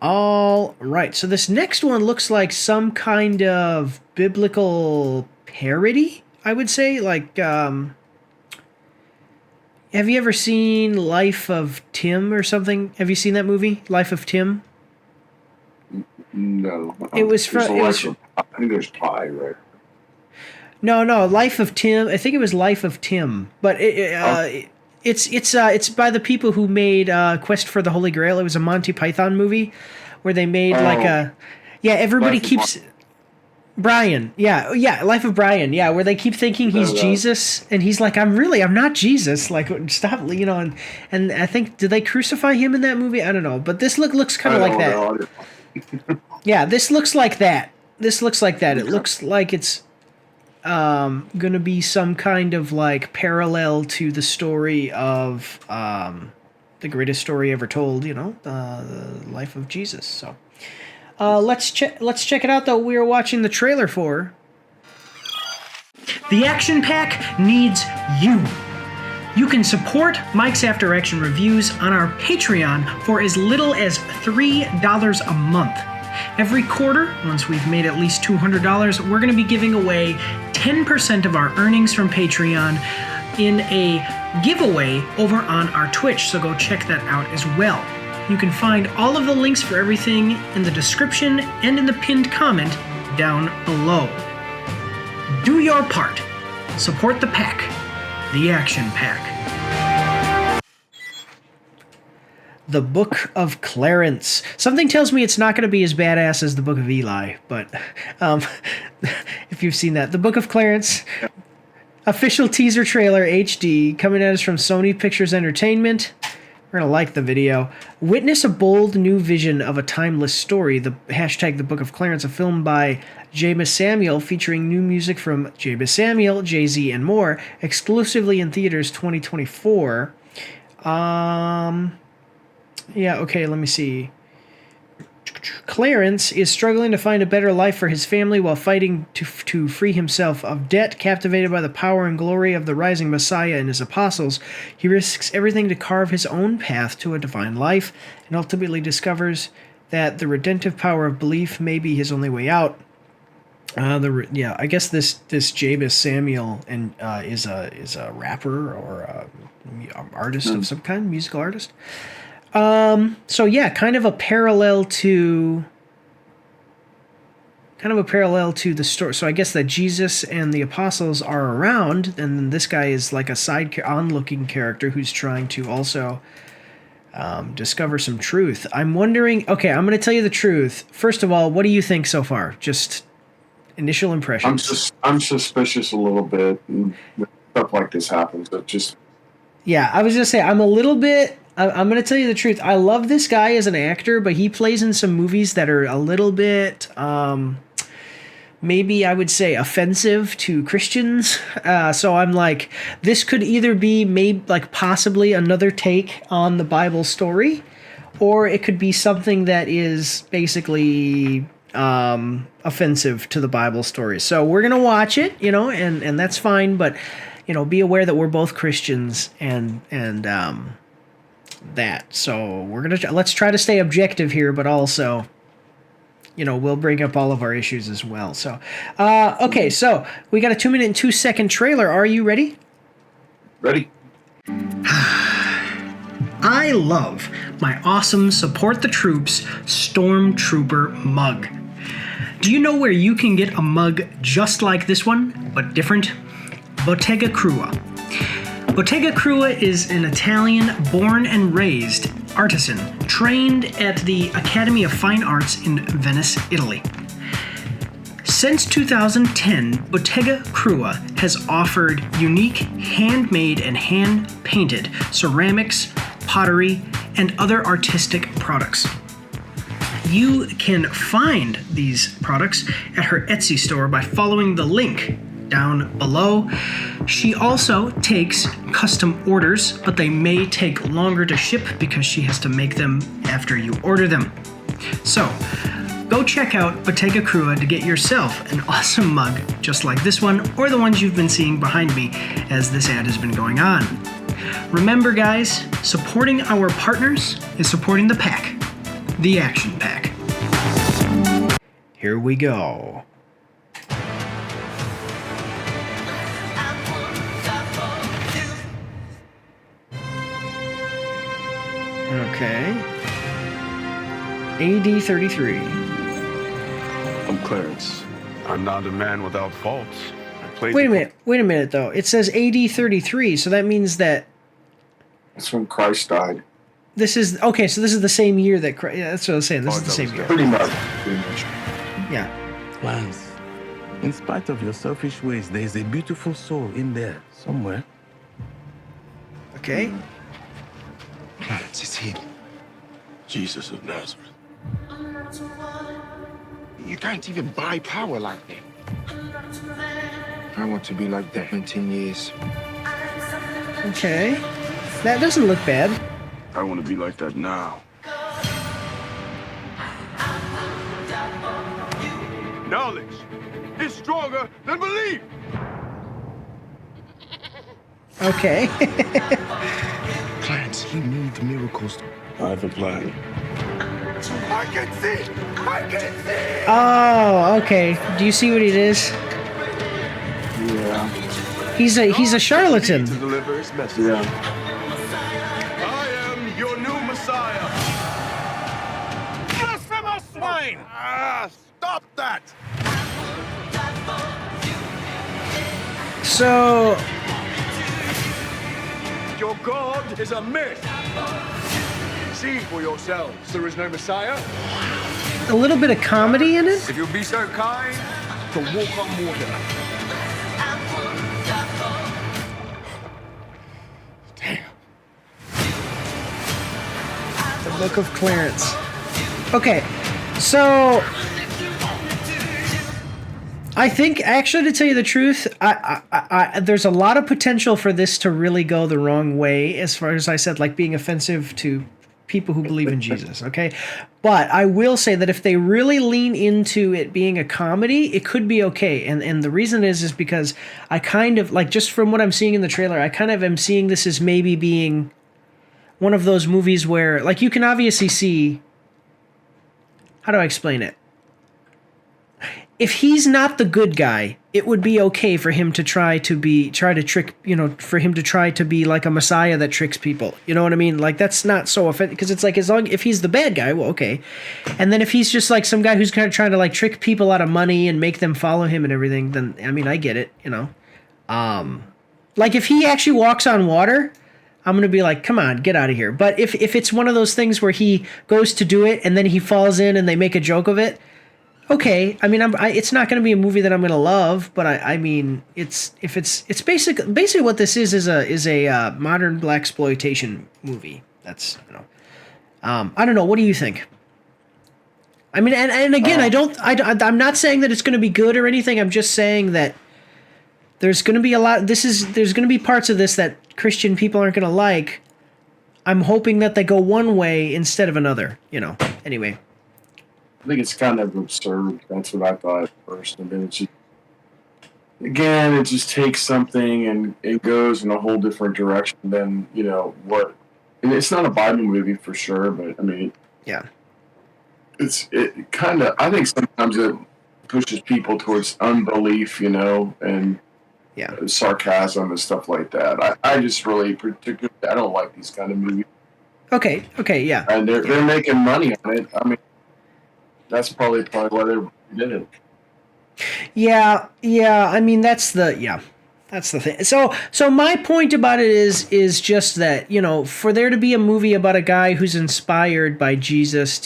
All right, so this next one looks like some kind of biblical parody, I would say. Like, have you ever seen Life of Tim or something? Have you seen that movie, Life of Tim? No. It was from. It was, I think there's Pi, right? no, Life of Tim. I think it was Life of Tim, but it's by the people who made Quest for the Holy Grail. It was a Monty Python movie where they made like a everybody Life of keeps Brian. Yeah, Life of Brian. Yeah, where they keep thinking he's Jesus and he's like I'm not Jesus. Like stop, and I think did they crucify him in that movie? I don't know, but this looks kind of like that. Yeah, this looks like that. It looks like it's gonna be some kind of like parallel to the story of the greatest story ever told, the life of Jesus. So let's check it out though. We are watching the trailer for The Action Pack Needs You. You can support Mike's After Action Reviews on our Patreon for as little as $3 a month. Every quarter, once we've made at least $200, we're going to be giving away 10% of our earnings from Patreon in a giveaway over on our Twitch, so go check that out as well. You can find all of the links for everything in the description and in the pinned comment down below. Do your part. Support the pack. The Action Pack. The Book of Clarence. Something tells me it's not going to be as badass as the Book of Eli, but if you've seen that. The Book of Clarence, official teaser trailer HD, coming at us from Sony Pictures Entertainment. We're going to like the video. Witness a bold new vision of a timeless story. The hashtag The Book of Clarence, a film by Jabez Samuel featuring new music from Jabez Samuel, Jay-Z, and more, exclusively in theaters 2024. Yeah, okay, let me see. Clarence is struggling to find a better life for his family while fighting to free himself of debt. Captivated by the power and glory of the rising Messiah and his apostles, he risks everything to carve his own path to a divine life and ultimately discovers that the redemptive power of belief may be his only way out. I guess this Jabez Samuel is a rapper or an artist of some kind, musical artist. So yeah, kind of a parallel to the story. So I guess that Jesus and the apostles are around, and then this guy is like a onlooking character who's trying to also discover some truth. I'm wondering. Okay, I'm going to tell you the truth. First of all, what do you think so far? Just initial impressions. I'm suspicious a little bit when stuff like this happens. But just yeah, I was just say I'm a little bit. I'm going to tell you the truth. I love this guy as an actor, but he plays in some movies that are a little bit, maybe I would say offensive to Christians. So I'm like, this could either be possibly another take on the Bible story, or it could be something that is basically offensive to the Bible story. So we're going to watch it, and that's fine. But, be aware that we're both Christians and that. So let's try to stay objective here, but also, we'll bring up all of our issues as well. So, okay, so we got a 2-minute and 2-second trailer. Are you ready? Ready. I love my awesome Support the Troops Stormtrooper mug. Do you know where you can get a mug just like this one, but different? Bottega Krua. Bottega Krua is an Italian born and raised artisan trained at the Academy of Fine Arts in Venice, Italy. Since 2010, Bottega Krua has offered unique handmade and hand-painted ceramics, pottery, and other artistic products. You can find these products at her Etsy store by following the link down below. She also takes custom orders, but they may take longer to ship because she has to make them after you order them. So, go check out Bottega Krua to get yourself an awesome mug just like this one, or the ones you've been seeing behind me as this ad has been going on. Remember guys, supporting our partners is supporting the pack. the action pack. Here we go. Okay. AD 33. I'm Clarence. I'm not a man without faults. Wait a minute though. It says AD 33, so that means that That's when Christ died. this is okay. So this is the same year that yeah, that's what I was saying. This is the same year. Pretty much. Yeah. Clarence, in spite of your selfish ways, there is a beautiful soul in there somewhere. Okay. Clarence, it's him. Jesus of Nazareth. You can't even buy power like that. I want to be like that in 10 years. Okay. That doesn't look bad. I want to be like that now. Knowledge is stronger than belief. Okay. Clarence, he moved miracles. I have a plan. I can see! I can see! Oh, okay. Do you see what it is? Yeah. He's a charlatan. To deliver his message. Yeah. I am your new Messiah. Blasphemous swine! Stop that! So Your God is a myth. See for yourselves. There is no Messiah. a little bit of comedy in it. If you'll be so kind to walk on water. The Book of Clarence. Okay, so I think, actually, to tell you the truth, there's a lot of potential for this to really go the wrong way, as far as I said, like being offensive to people who believe in Jesus, okay? But I will say that if they really lean into it being a comedy, it could be okay. And the reason is because I kind of, like, just from what I'm seeing in the trailer, I kind of am seeing this as maybe being one of those movies where, like, you can obviously see, how do I explain it? If he's not the good guy, it would be okay for him to try to trick, for him to try to be like a messiah that tricks people. You know what I mean? Like, that's not so offensive, because it's like, if he's the bad guy, well, okay. And then if he's just like some guy who's kind of trying to like trick people out of money and make them follow him and everything, then, I mean, I get it, Like, if he actually walks on water, I'm going to be like, come on, get out of here. But if it's one of those things where he goes to do it and then he falls in and they make a joke of it, okay. I mean, it's not going to be a movie that I'm going to love, but I mean, it's basically what this is a modern blaxploitation movie. That's, I don't know. What do you think? I mean, and again, I'm not saying that it's going to be good or anything. I'm just saying that there's going to be there's going to be parts of this that Christian people aren't going to like. I'm hoping that they go one way instead of another, Anyway. I think it's kind of absurd. That's what I thought at first. And then it just takes something and it goes in a whole different direction than, what. And it's not a Bible movie for sure, but I mean, yeah. It kind of, I think sometimes it pushes people towards unbelief, and yeah, sarcasm and stuff like that. I just really particularly, I don't like these kind of movies. Okay, yeah. And they're making money on it. I mean, that's probably why they did it. Yeah. I mean, that's the thing. So my point about it is just that, for there to be a movie about a guy who's inspired by Jesus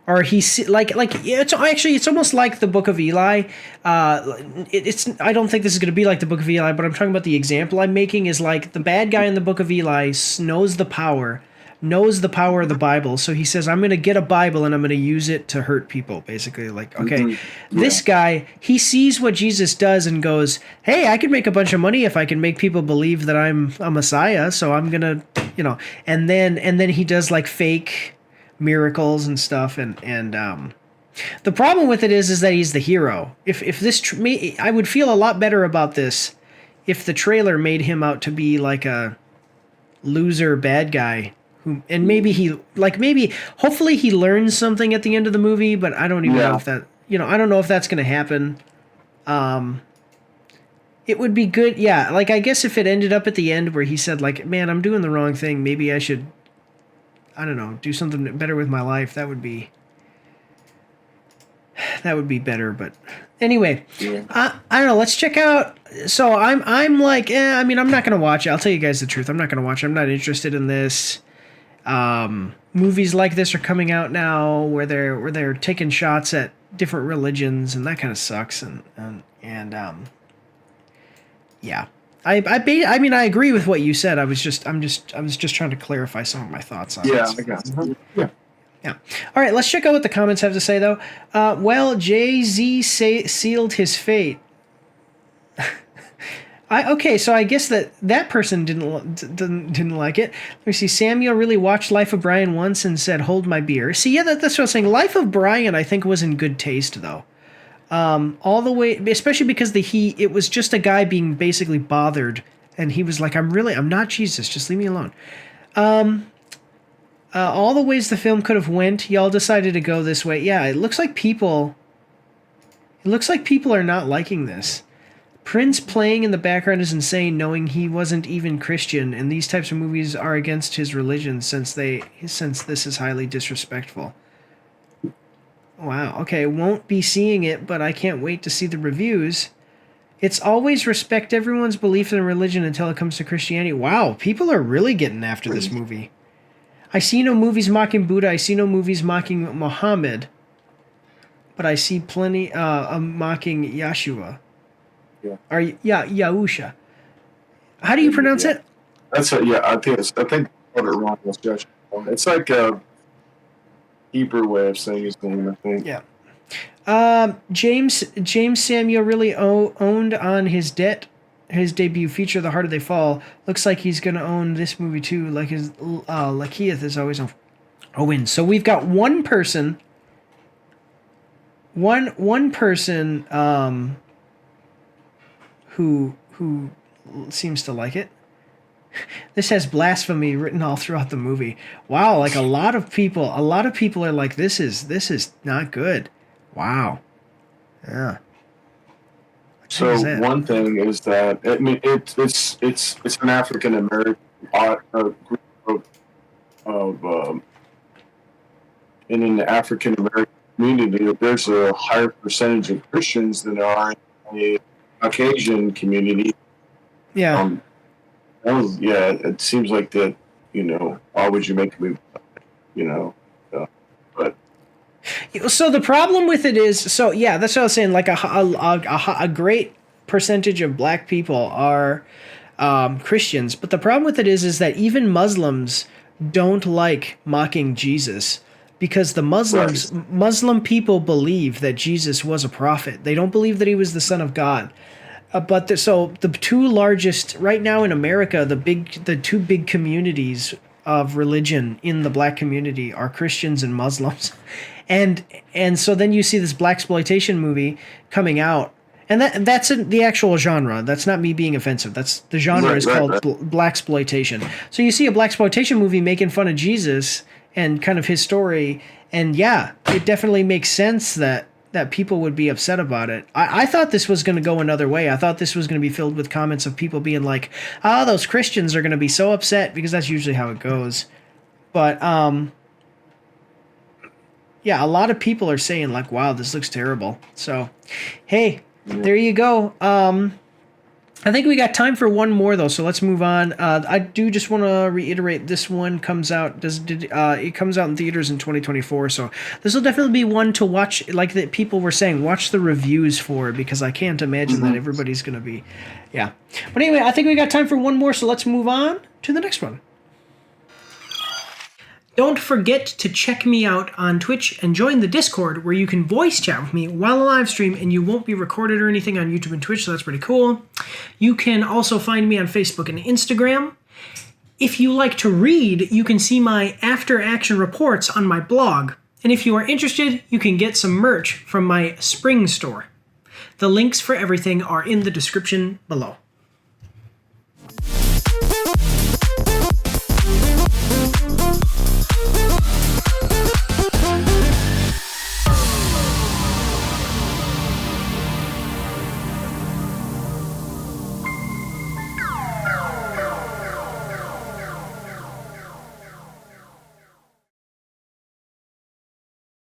or he's like it's almost like the Book of Eli. I don't think this is going to be like the Book of Eli, but I'm talking about the example I'm making is like the bad guy in the Book of Eli knows the power of the Bible. So he says, I'm going to get a Bible and I'm going to use it to hurt people, basically. Like, okay, This guy, he sees what Jesus does and goes, hey, I could make a bunch of money if I can make people believe that I'm a Messiah. So I'm going to, and then he does like fake miracles and stuff. And the problem with it is that he's the hero. If this, I would feel a lot better about this if the trailer made him out to be like a loser bad guy and maybe hopefully he learns something at the end of the movie, but I don't even know if that, I don't know if that's going to happen. It would be good. Yeah. Like, I guess if it ended up at the end where he said like, man, I'm doing the wrong thing. Maybe I should, I don't know, do something better with my life. That would be better. But anyway, I don't know. Let's check out. So I'm like, I mean, I'm not going to watch it. I'll tell you guys the truth. I'm not going to watch it. I'm not interested in this. Movies like this are coming out now where they're taking shots at different religions, and that kind of sucks. And yeah, I mean, I agree with what you said. I was just trying to clarify some of my thoughts on Yeah, this. I got it. Yeah. Yeah. All right, let's check out what the comments have to say, though. Well, Jay-Z sealed his fate. Okay, so I guess that person didn't like it. Let me see. Samuel really watched Life of Brian once and said, "Hold my beer." See, yeah, that's what I was saying. Life of Brian, I think, was in good taste, though. All the way, especially because it was just a guy being basically bothered, and he was like, "I'm not Jesus. Just leave me alone." All the ways the film could have went, y'all decided to go this way. Yeah, it looks like people are not liking this. Prince playing in the background is insane, knowing he wasn't even Christian, and these types of movies are against his religion since this is highly disrespectful. Wow, okay, won't be seeing it, but I can't wait to see the reviews. It's always respect everyone's belief in religion until it comes to Christianity. Wow, people are really getting after this movie. I see no movies mocking Buddha, I see no movies mocking Muhammad, but I see plenty mocking Yeshua. Yeah. Or Yahusha. How do you pronounce it? That's I think I got it wrong. It's like a Hebrew way of saying his name, I think. Yeah. James Samuel really owned on his debut feature, The Harder They Fall. Looks like he's gonna own this movie too, like his Lakeith is always a win. So we've got one person who seems to like it. This has blasphemy written all throughout the movie. Wow, like a lot of people are like, this is not good. Wow. Yeah. So one thing is that it's an African American group of and in the African American community, there's a higher percentage of Christians than there are in the Caucasian community. Yeah. It seems like that. Why would you make a movie? But so the problem with it is, that's what I was saying. Like a great percentage of black people are Christians, but the problem with it is that even Muslims don't like mocking Jesus. Because the Muslim people believe that Jesus was a prophet. They don't believe that he was the son of God. But the two largest right now in America, the two big communities of religion in the black community are Christians and Muslims, and so then you see this blaxploitation movie coming out, and that's the actual genre. That's not me being offensive. That's the genre is called blaxploitation. So you see a blaxploitation movie making fun of Jesus and kind of his story, and yeah, it definitely makes sense that people would be upset about it. I thought this was going to go another way. I thought this was going to be filled with comments of people being like, those Christians are going to be so upset, because that's usually how it goes. But yeah, a lot of people are saying like, wow, this looks terrible. So hey, there you go. I think we got time for one more though, so let's move on. I do just want to reiterate, this one comes out. It comes out in theaters in 2024, so this will definitely be one to watch. Like that people were saying, watch the reviews for, because I can't imagine that everybody's gonna be, yeah. But anyway, I think we got time for one more, so let's move on to the next one. Don't forget to check me out on Twitch and join the Discord, where you can voice chat with me while I live stream, and you won't be recorded or anything on YouTube and Twitch, so that's pretty cool. You can also find me on Facebook and Instagram. If you like to read, you can see my after-action reports on my blog. And if you are interested, you can get some merch from my spring store. The links for everything are in the description below.